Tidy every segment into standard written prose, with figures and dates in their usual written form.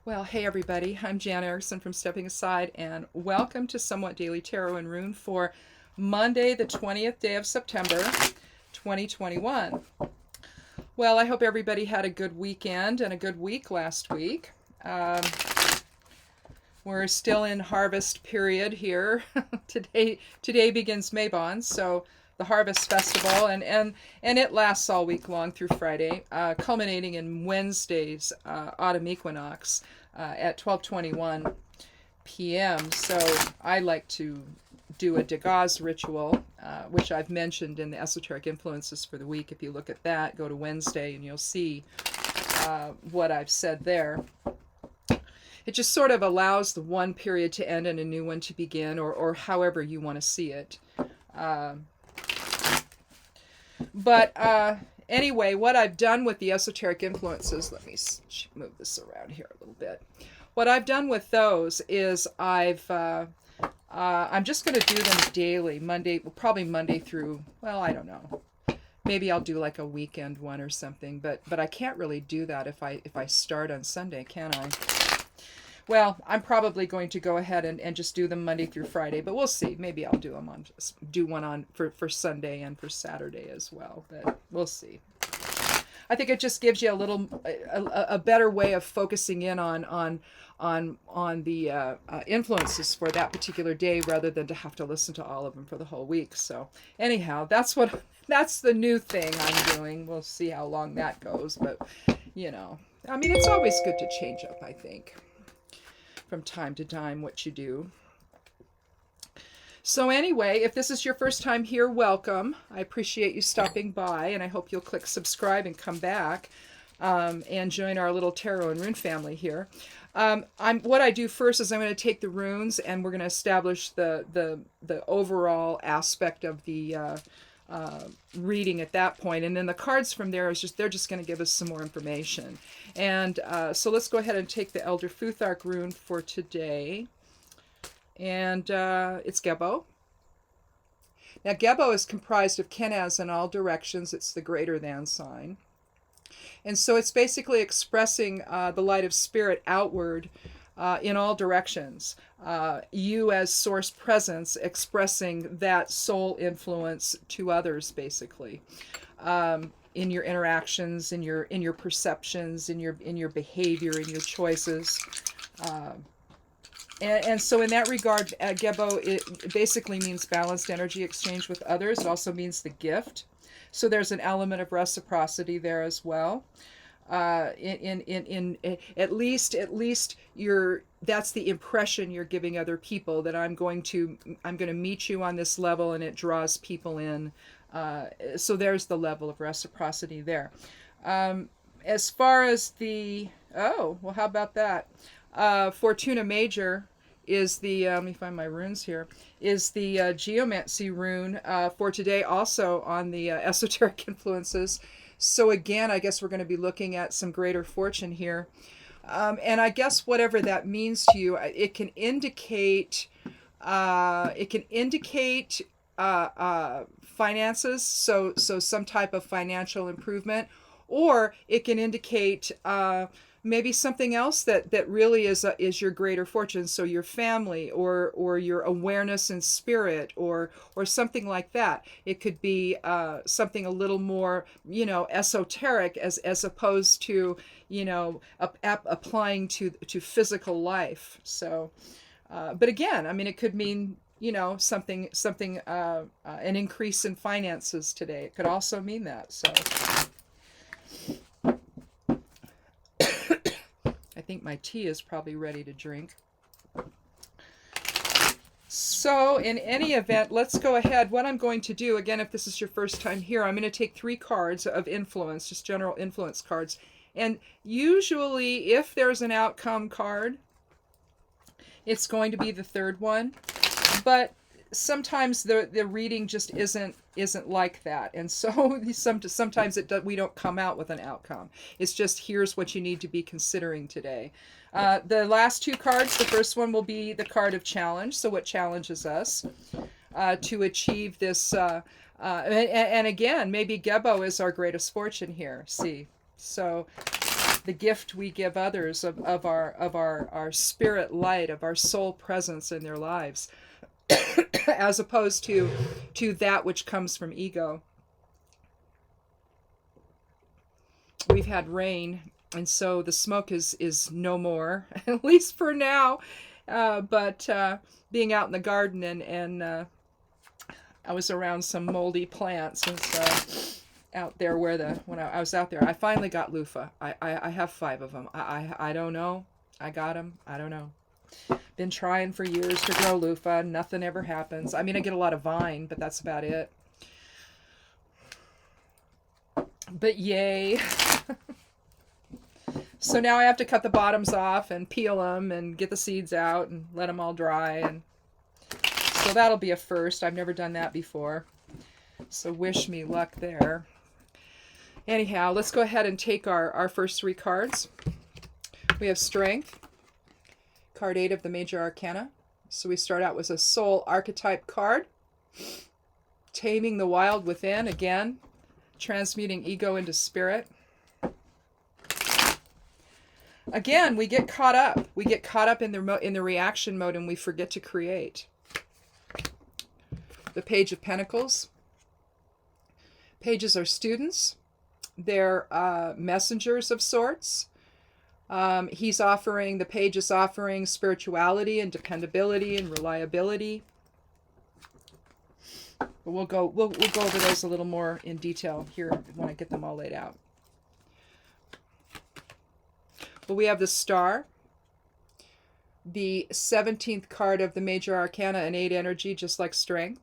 Well, hey everybody, I'm Jan Erickson from Stepping Aside, and welcome to Somewhat Daily Tarot and Rune for Monday, the 20th day of September, 2021. Well, I hope everybody had a good weekend and a good week last week. We're still in harvest period here. Today begins Mabon, so the Harvest Festival, and it lasts all week long through Friday, culminating in Wednesday's autumn equinox at 12:21 p.m. So I like to do a Degas ritual, which I've mentioned in the Esoteric Influences for the week. If you look at that, go to Wednesday and you'll see what I've said there. It just sort of allows the one period to end and a new one to begin, or however you want to see it. But anyway, what I've done with the esoteric influences, let me move this around here a little bit. What I've done with those is I'm just going to do them daily, probably Monday through, well, I don't know. Maybe I'll do like a weekend one or something, but I can't really do that if I start on Sunday, can I? Well, I'm probably going to go ahead and just do them Monday through Friday, but we'll see. Maybe I'll do one on for Sunday and for Saturday as well, but we'll see. I think it just gives you a better way of focusing in on the influences for that particular day, rather than to have to listen to all of them for the whole week. So anyhow, that's the new thing I'm doing. We'll see how long that goes, but I mean, it's always good to change up, I think, from time to time what you do. So anyway, if this is your first time here, welcome. I appreciate you stopping by, and I hope you'll click subscribe and come back and join our little tarot and rune family here. What I do first is I'm going to take the runes, and we're going to establish the overall aspect of the reading at that point, and then the cards from there they're just going to give us some more information. And so let's go ahead and take the Elder Futhark rune for today, and it's Gebo. Now Gebo is comprised of Kenaz in all directions. It's the greater than sign, and so it's basically expressing the light of spirit outward in all directions. You as source presence expressing that soul influence to others, basically, in your interactions, in your perceptions, in your behavior, in your choices. And so in that regard, Gebo, it basically means balanced energy exchange with others. It also means the gift. So there's an element of reciprocity there as well. In at least that's the impression you're giving other people, that I'm going to meet you on this level, and it draws people in. So there's the level of reciprocity there. As far as how about that? Fortuna Major is the, let me find my runes here, is the geomancy rune for today, also on the esoteric influences. So again, I guess we're going to be looking at some greater fortune here. And I guess whatever that means to you, it can indicate finances, so some type of financial improvement, or it can indicate maybe something else that really is your greater fortune, so your family, or your awareness and spirit, or something like that. It could be something a little more esoteric, as opposed to applying to physical life. So but again, I mean, it could mean something an increase in finances today. It could also mean that. So I think my tea is probably ready to drink. So in any event, let's go ahead. What I'm going to do, again, if this is your first time here, I'm going to take 3 cards of influence, just general influence cards. And usually, if there's an outcome card, it's going to be the third one. But sometimes the reading just isn't like that, and so sometimes we don't come out with an outcome. It's just, here's what you need to be considering today. The last 2 cards, the first one will be the card of challenge, so what challenges us to achieve this, and again, maybe Gebo is our greatest fortune here. See, so the gift we give others of our spirit light, of our soul presence in their lives, as opposed to that which comes from ego. We've had rain, and so the smoke is no more, at least for now. But being out in the garden, and I was around some moldy plants, and so out there when I was out there, I finally got loofah. I have 5 of them. I don't know. I got them. I don't know. Been trying for years to grow loofah. Nothing ever happens. I mean, I get a lot of vine, but that's about it. But yay. So now I have to cut the bottoms off and peel them and get the seeds out and let them all dry. And so that'll be a first. I've never done that before. So wish me luck there. Anyhow, let's go ahead and take our first 3 cards. We have Strength, card 8 of the Major Arcana. So we start out with a Soul Archetype card. Taming the Wild Within, again, transmuting ego into spirit. Again, we get caught up. We get caught up in the reaction mode, and we forget to create. The Page of Pentacles. Pages are students. They're messengers of sorts. The page is offering spirituality and dependability and reliability. But we'll go over those a little more in detail here when I get them all laid out. But we have the Star, the 17th card of the Major Arcana, and 8 energy, just like Strength.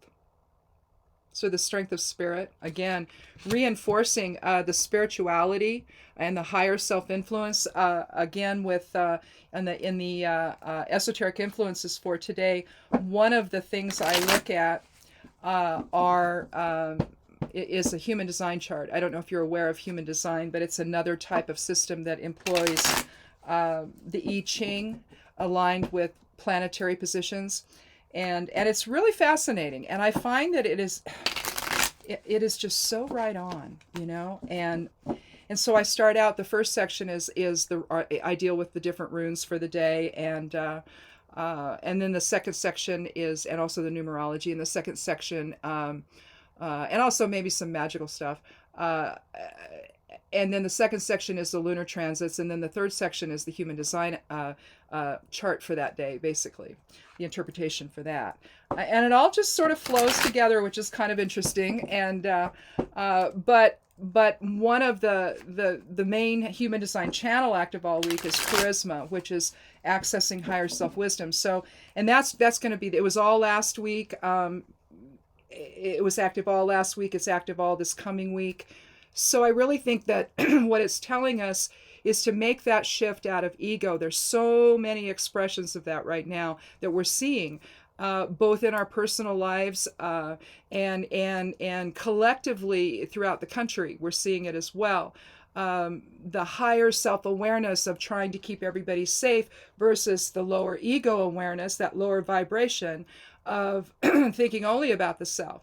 So the strength of spirit, again, reinforcing the spirituality and the higher self-influence. Again, with in the esoteric influences for today, one of the things I look at is a human design chart. I don't know if you're aware of human design, but it's another type of system that employs the I Ching aligned with planetary positions. And it's really fascinating, and I find that it is just so right on, you know. And so I start out. The first section is I deal with the different runes for the day, and then the second section is, and also the numerology. And the second section, and also maybe some magical stuff. And then the second section is the lunar transits, and then the third section is the human design chart for that day, basically, the interpretation for that. And it all just sort of flows together, which is kind of interesting. And but one of the main human design channel active all week is charisma, which is accessing higher self-wisdom. So, and that's going to be, it was all last week. It was active all last week. It's active all this coming week. So I really think that what it's telling us is to make that shift out of ego. There's so many expressions of that right now that we're seeing, both in our personal lives and collectively throughout the country. We're seeing it as well. The higher self-awareness of trying to keep everybody safe versus the lower ego awareness, that lower vibration of thinking only about the self.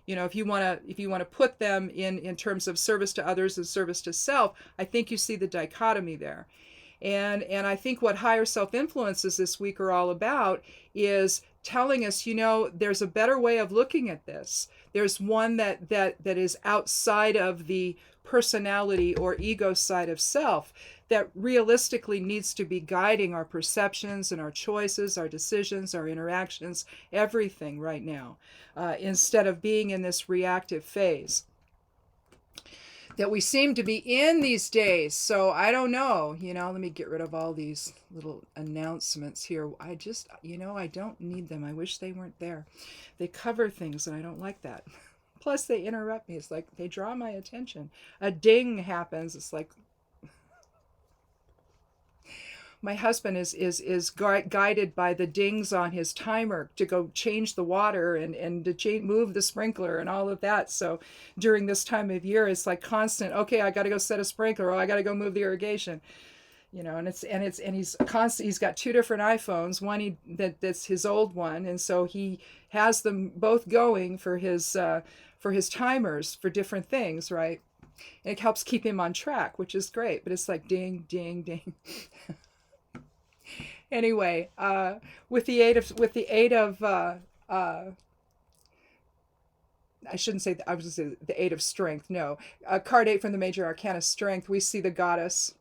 You know, if you want to put them in terms of service to others and service to self, I think you see the dichotomy there. And I think what higher self-influences this week are all about is telling us, you know, there's a better way of looking at this. There's one that is outside of the personality or ego side of self that realistically needs to be guiding our perceptions and our choices, our decisions, our interactions, everything right now, instead of being in this reactive phase that we seem to be in these days. So I don't know, you know, let me get rid of all these little announcements here. I just, you know, I don't need them. I wish they weren't there. They cover things and I don't like that. Plus they interrupt me. It's like they draw my attention. A ding happens. It's like, my husband is guided by the dings on his timer to go change the water and to move the sprinkler and all of that. So during this time of year, it's like constant. Okay, I got to go set a sprinkler, or I got to go move the irrigation. You know, and he's constant. He's got 2 different iPhones. One that's his old one, and so he has them both going for his timers for different things, right? And it helps keep him on track, which is great. But it's like ding, ding, ding. Anyway, with the eight of I shouldn't say I was going to say the eight of strength. No, card 8 from the major arcana, strength. We see the goddess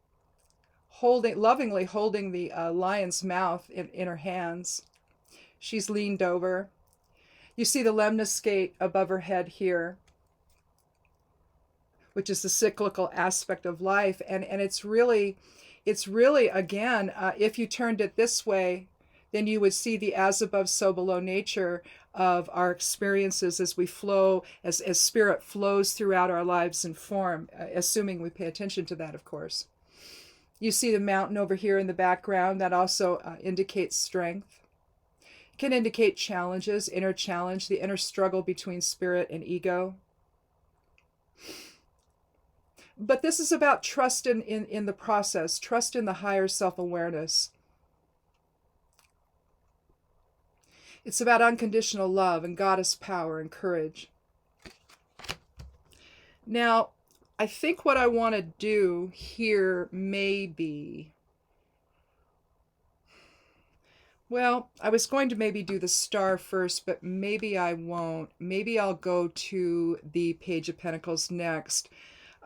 lovingly holding the lion's mouth in her hands. She's leaned over. You see the lemniscate above her head here, which is the cyclical aspect of life, and it's really again, if you turned it this way, then you would see the as above so below nature of our experiences as we flow, as spirit flows throughout our lives in form, assuming we pay attention to that, of course. You see the mountain over here in the background. That also indicates strength. It can indicate challenges, inner challenge, the inner struggle between spirit and ego. But this is about trust in the process, trust in the higher self-awareness. It's about unconditional love and goddess power and courage. Now, I think what I want to do here may be, well, I was going to maybe do the star first, but maybe I won't. Maybe I'll go to the Page of Pentacles next.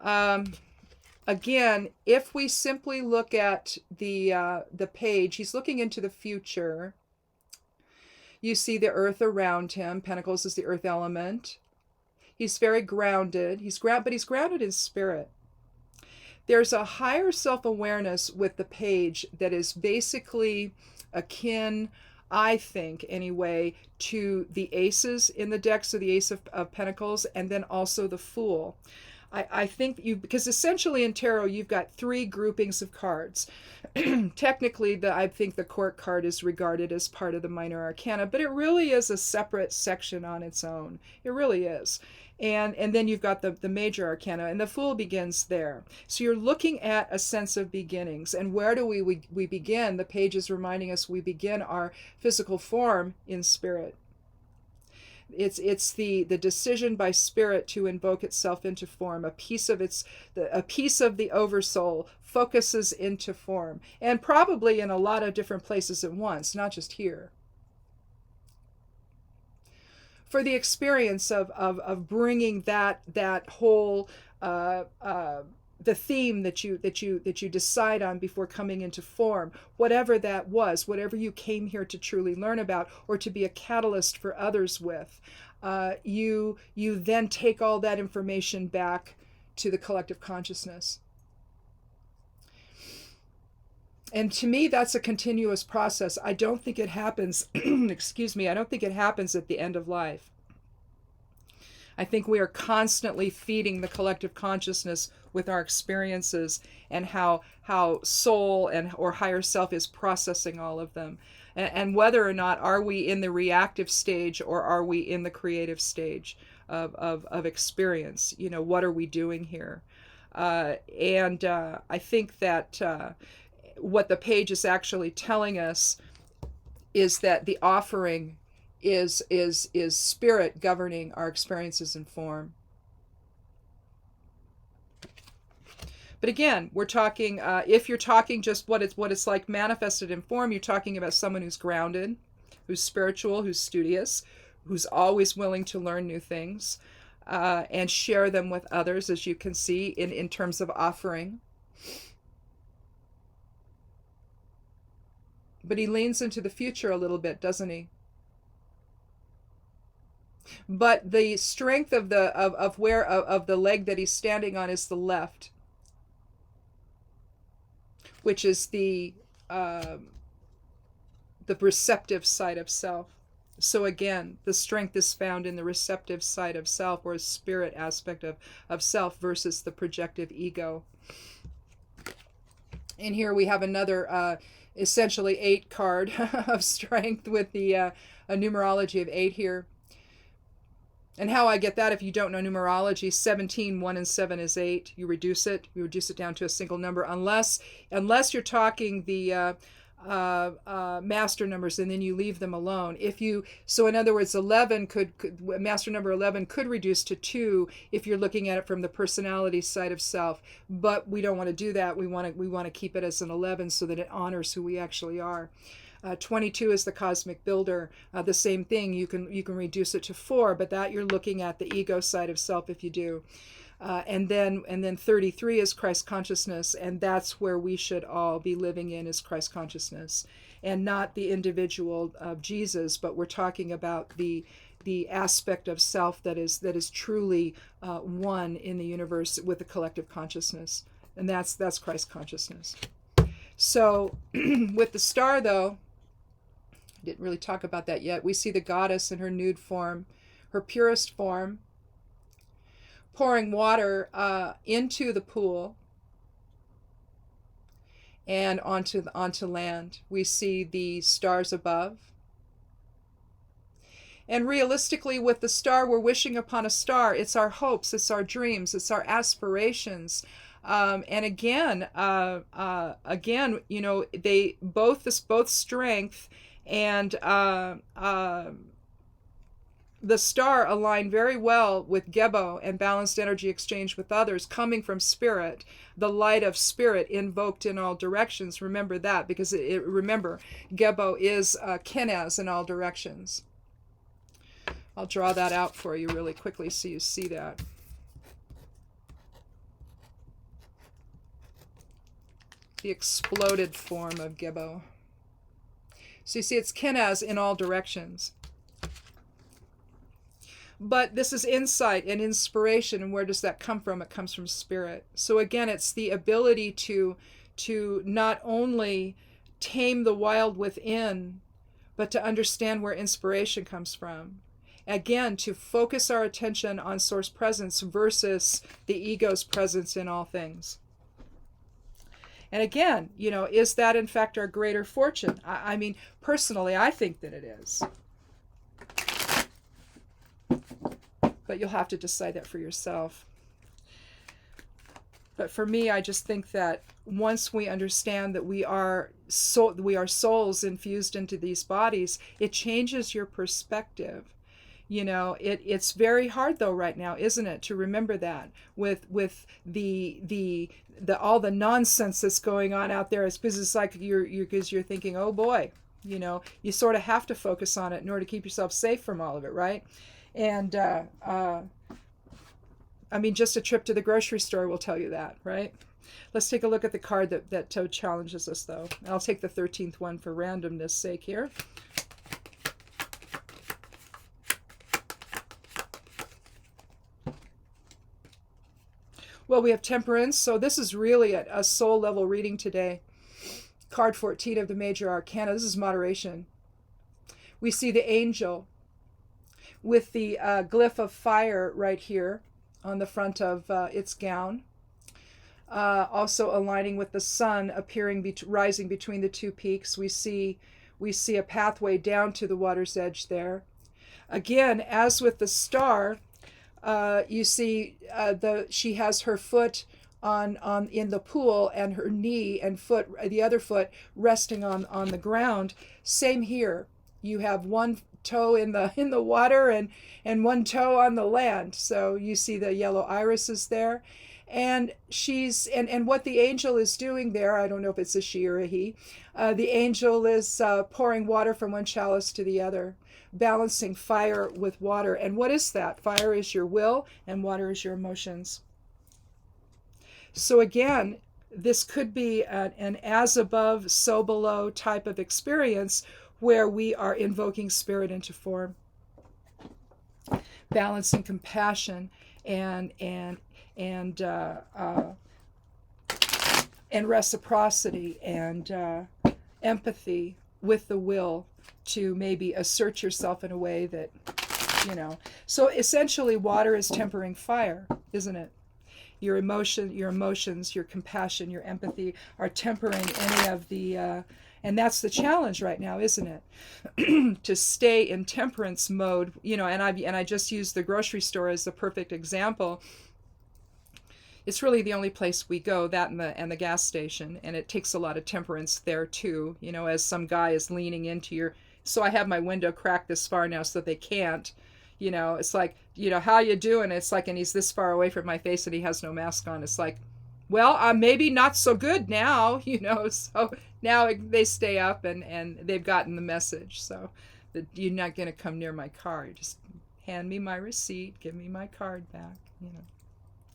Again, if we simply look at the page, he's looking into the future. You see the earth around him. Pentacles is the earth element. He's very grounded. But he's grounded in spirit. There's a higher self-awareness with the page that is basically akin, I think anyway, to the aces in the deck, so the Ace of Pentacles, and then also the Fool. I think because essentially in tarot you've got 3 groupings of cards. Technically, I think the Court card is regarded as part of the minor arcana, but it really is a separate section on its own. It really is. And then you've got the major arcana, and the Fool begins there. So you're looking at a sense of beginnings. And where do we begin? The page is reminding us we begin our physical form in spirit. It's the decision by spirit to invoke itself into form. A piece of the oversoul focuses into form, and probably in a lot of different places at once, not just here. For the experience of bringing that whole the theme that you decide on before coming into form, whatever that was, whatever you came here to truly learn about or to be a catalyst for others with, you then take all that information back to the collective consciousness. And to me, that's a continuous process. I don't think it happens, excuse me, I don't think it happens at the end of life. I think we are constantly feeding the collective consciousness with our experiences and how soul or higher self is processing all of them. And whether or not are we in the reactive stage or are we in the creative stage of experience? You know, what are we doing here? And I think that what the page is actually telling us is that the offering is spirit governing our experiences in form. But again, we're talking, if you're talking just what it's like manifested in form, you're talking about someone who's grounded, who's spiritual, who's studious, who's always willing to learn new things and share them with others, as you can see in terms of offering. But he leans into the future a little bit, doesn't he? But the strength of the leg that he's standing on is the left, which is the receptive side of self. So again, the strength is found in the receptive side of self, or spirit aspect of self, versus the projective ego. And here we have another essentially 8 card of strength with the a numerology of 8 here. And how I get that, if you don't know numerology, 17, 1 and 7 is 8. You reduce it down to a single number, unless you're talking the master numbers, and then you leave them alone. So in other words, 11 master number 11 could reduce to 2 if you're looking at it from the personality side of self. But we don't want to do that. We want to keep it as an 11 so that it honors who we actually are. 22 is the cosmic builder. The same thing. You can reduce it to 4, but that you're looking at the ego side of self if you do. And then 33 is Christ consciousness, and that's where we should all be living in, is Christ consciousness, and not the individual of Jesus, but we're talking about the aspect of self that is truly one in the universe with the collective consciousness, and that's Christ consciousness. So with the star, though, I didn't really talk about that yet. We see the goddess in her nude form, her purest form, pouring water into the pool and onto land. We see the stars above. And realistically, with the star, we're wishing upon a star. It's our hopes, it's our dreams, it's our aspirations. And again, you know, they both strength and the star align very well with Gebo and balanced energy exchange with others, coming from spirit, the light of spirit invoked in all directions. Remember that, because remember, Gebo is Kenaz in all directions. I'll draw that out for you really quickly so you see that. The exploded form of Gebo. So you see it's Kenaz in all directions. But this is insight and inspiration, and where does that come from? It comes from spirit. So again, it's the ability to not only tame the wild within, but to understand where inspiration comes from. Again, to focus our attention on source presence versus the ego's presence in all things. And again, you know, is that in fact our greater fortune? I mean, personally, I think that it is. But you'll have to decide that for yourself. But for me, I just think that once we understand that we are souls infused into these bodies, it changes your perspective. You know, it's very hard though right now, isn't it, to remember that with the all the nonsense that's going on out there. It's because it's like you're thinking, oh boy, you know, you sort of have to focus on it in order to keep yourself safe from all of it, right? And I mean, just a trip to the grocery store will tell you that, right? Let's take a look at the card that Toad challenges us, though. And I'll take the 13th one for randomness sake here. Well, we have Temperance, so this is really a soul level reading today. Card 14 of the Major Arcana. This is moderation. We see the angel with the glyph of fire right here on the front of its gown. Also aligning with the sun appearing, rising between the two peaks. We see a pathway down to the water's edge there. Again, as with the star, you see she has her foot on in the pool, and her knee and foot, the other foot, resting on the ground. Same here. You have one toe in the water and one toe on the land. So you see the yellow irises there. And and what the angel is doing there, I don't know if it's a she or a he, the angel is pouring water from one chalice to the other, balancing fire with water. And what is that? Fire is your will and water is your emotions. So again, this could be an as above, so below type of experience where we are invoking spirit into form, balancing compassion and reciprocity and empathy with the will to maybe assert yourself in a way that, you know. So essentially water is tempering fire, isn't it? Your emotions, your compassion, your empathy are tempering any of the and that's the challenge right now, isn't it? To stay in temperance mode, you know. And I just used the grocery store as the perfect example. It's really the only place we go, that and the gas station, and it takes a lot of temperance there too. As some guy is leaning into your. So I have my window cracked this far now so they can't. It's like, how you doing? It's like, and he's this far away from my face and he has no mask on. It's like, well, maybe not so good now, So now they stay up and they've gotten the message. So that you're not going to come near my car. You just hand me my receipt, give me my card back.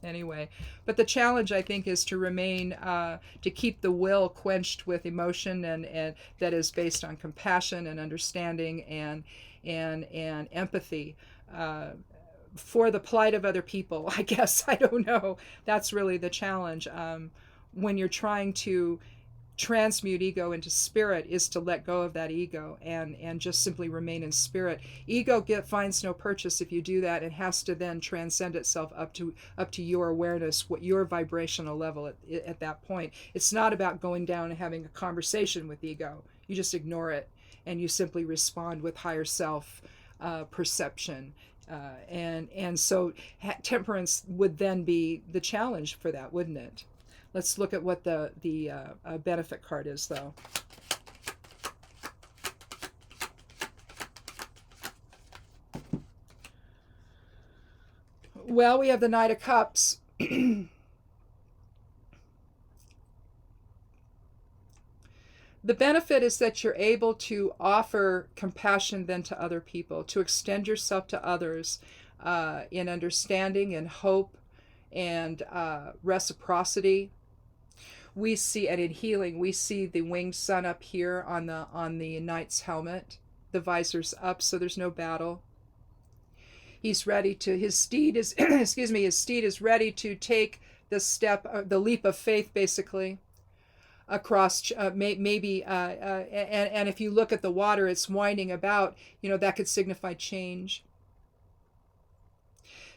Anyway, but the challenge, I think, is to remain, to keep the will quenched with emotion and that is based on compassion and understanding and empathy for the plight of other people. I guess, I don't know. That's really the challenge. When you're trying to transmute ego into spirit, is to let go of that ego and just simply remain in spirit. Ego finds no purchase if you do that. It has to then transcend itself up to your awareness, what your vibrational level at that point. It's not about going down and having a conversation with ego. You just ignore it and you simply respond with higher self perception. And so temperance would then be the challenge for that, wouldn't it? Let's look at what the benefit card is, though. Well, we have the Knight of Cups. The benefit is that you're able to offer compassion then to other people, to extend yourself to others in understanding and hope and reciprocity. We see, and in healing, we see the winged sun up here on the knight's helmet. The visor's up, so there's no battle. He's ready to. His steed is, excuse me. His steed is ready to take the leap of faith, basically, across. Maybe, and if you look at the water, it's winding about. That could signify change.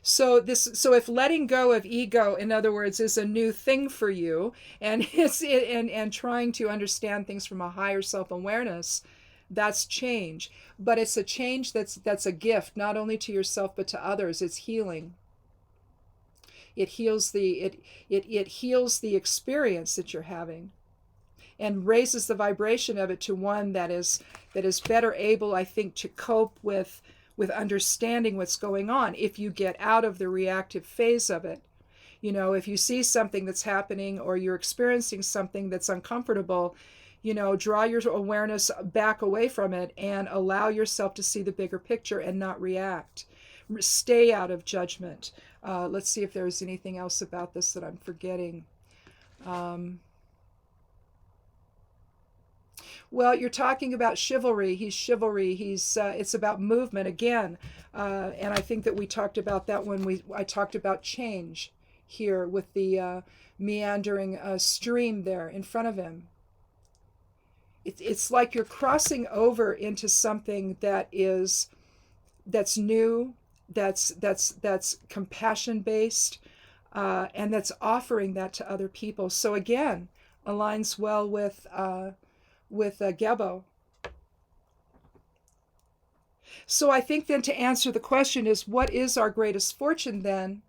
So if letting go of ego, in other words, is a new thing for you, and and trying to understand things from a higher self-awareness, that's change. But it's a change that's a gift, not only to yourself but to others. It's healing. It heals it heals the experience that you're having, and raises the vibration of it to one that is better able, I think, to cope with understanding what's going on if you get out of the reactive phase of it. If you see something that's happening or you're experiencing something that's uncomfortable, draw your awareness back away from it and allow yourself to see the bigger picture and not react. Stay out of judgment. Let's see if there's anything else about this that I'm forgetting. Well, you're talking about chivalry. He's chivalry. It's about movement again, and I think that we talked about that when I talked about change here with the meandering stream there in front of him. It's like you're crossing over into something that's new, that's compassion based, and that's offering that to other people. So again, aligns well with Gebo. So I think then to answer the question is, what is our greatest fortune then?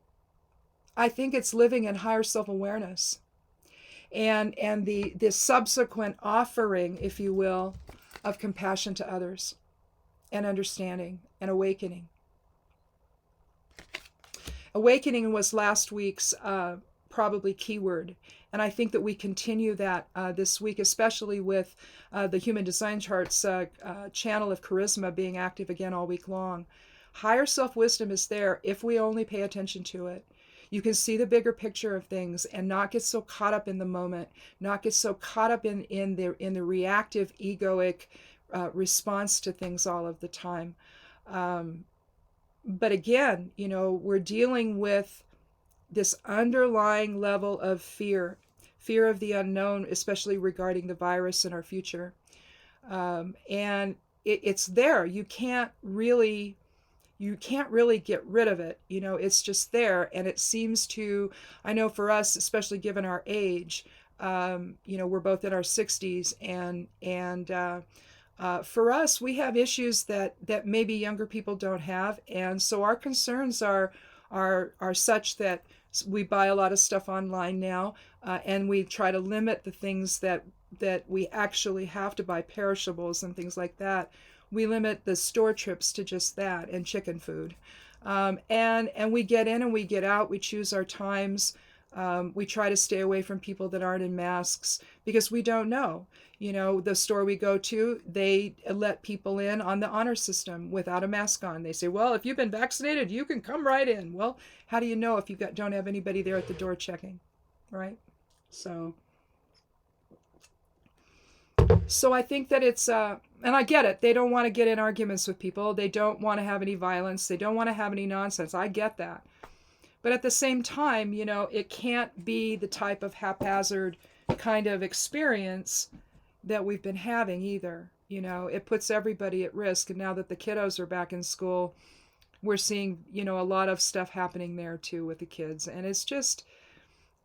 I think it's living in higher self-awareness and the subsequent offering, if you will, of compassion to others and understanding and awakening. Awakening was last week's probably keyword. And I think that we continue that this week, especially with the Human Design Charts channel of charisma being active again all week long. Higher self-wisdom is there if we only pay attention to it. You can see the bigger picture of things and not get so caught up in the moment, not get so caught up in the reactive egoic response to things all of the time. But again, we're dealing with this underlying level of fear of the unknown, especially regarding the virus in our future. And it's there. You can't really get rid of it. It's just there. And it seems to, I know for us, especially given our age, we're both in our 60s and for us, we have issues that maybe younger people don't have. And so our concerns are such that We buy a lot of stuff online now, and we try to limit the things that we actually have to buy, perishables and things like that. We limit the store trips to just that and chicken food. And we get in and we get out. We choose our times. We try to stay away from people that aren't in masks because we don't know. You know, the store we go to, they let people in on the honor system without a mask on. They say, well, if you've been vaccinated, you can come right in. Well, how do you know if don't have anybody there at the door checking, right? So I think that it's, and I get it. They don't want to get in arguments with people. They don't want to have any violence. They don't want to have any nonsense. I get that. But at the same time, you know, it can't be the type of haphazard kind of experience that we've been having either. You know, it puts everybody at risk. And now that the kiddos are back in school, we're seeing, you know, a lot of stuff happening there too with the kids. And it's just,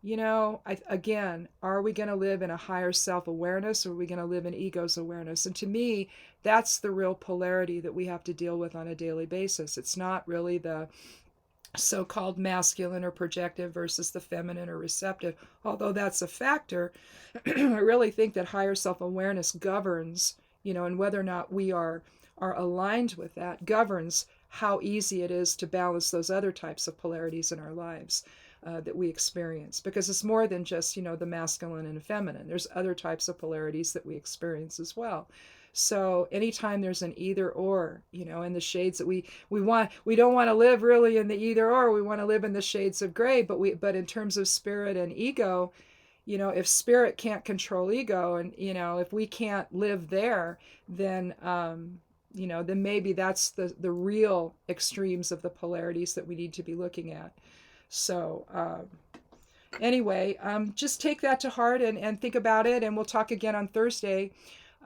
you know, again, are we going to live in a higher self-awareness, or are we going to live in ego's awareness? And to me, that's the real polarity that we have to deal with on a daily basis. It's not really the so-called masculine or projective versus the feminine or receptive, although that's a factor. I really think that higher self-awareness governs, you know, and whether or not we are aligned with that governs how easy it is to balance those other types of polarities in our lives that we experience, because it's more than just, you know, the masculine and feminine. There's other types of polarities that we experience as well. So anytime there's an either or, you know, in the shades that we don't want to live really in the either or, we want to live in the shades of gray, but in terms of spirit and ego, you know, if spirit can't control ego, and, you know, if we can't live there, then, you know, then maybe that's the real extremes of the polarities that we need to be looking at. So, anyway, just take that to heart and think about it, and we'll talk again on Thursday.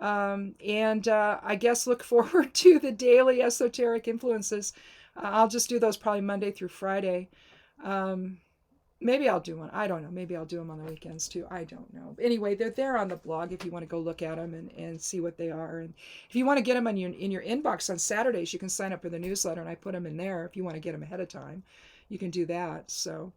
I guess look forward to the daily esoteric influences. I'll just do those probably Monday through Friday. Maybe I'll do one. I don't know. Maybe I'll do them on the weekends too. I don't know. Anyway, they're there on the blog if you want to go look at them and see what they are. And if you want to get them in your inbox on Saturdays, you can sign up for the newsletter, and I put them in there. If you want to get them ahead of time, you can do that. So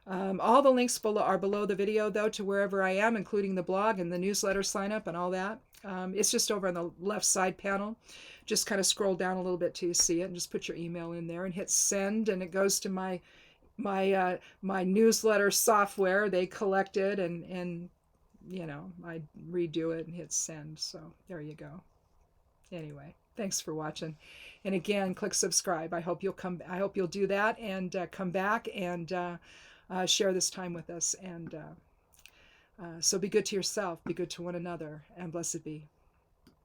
all the links are below the video, though, to wherever I am, including the blog and the newsletter sign up and all that. It's just over on the left side panel. Just kind of scroll down a little bit till you see it, and just put your email in there and hit send, and it goes to my newsletter software. They collect it, and you know, I redo it and hit send. So there you go. Anyway, thanks for watching, and again, click subscribe. I hope you'll do that and come back and share this time with us. And so be good to yourself, be good to one another, and blessed be.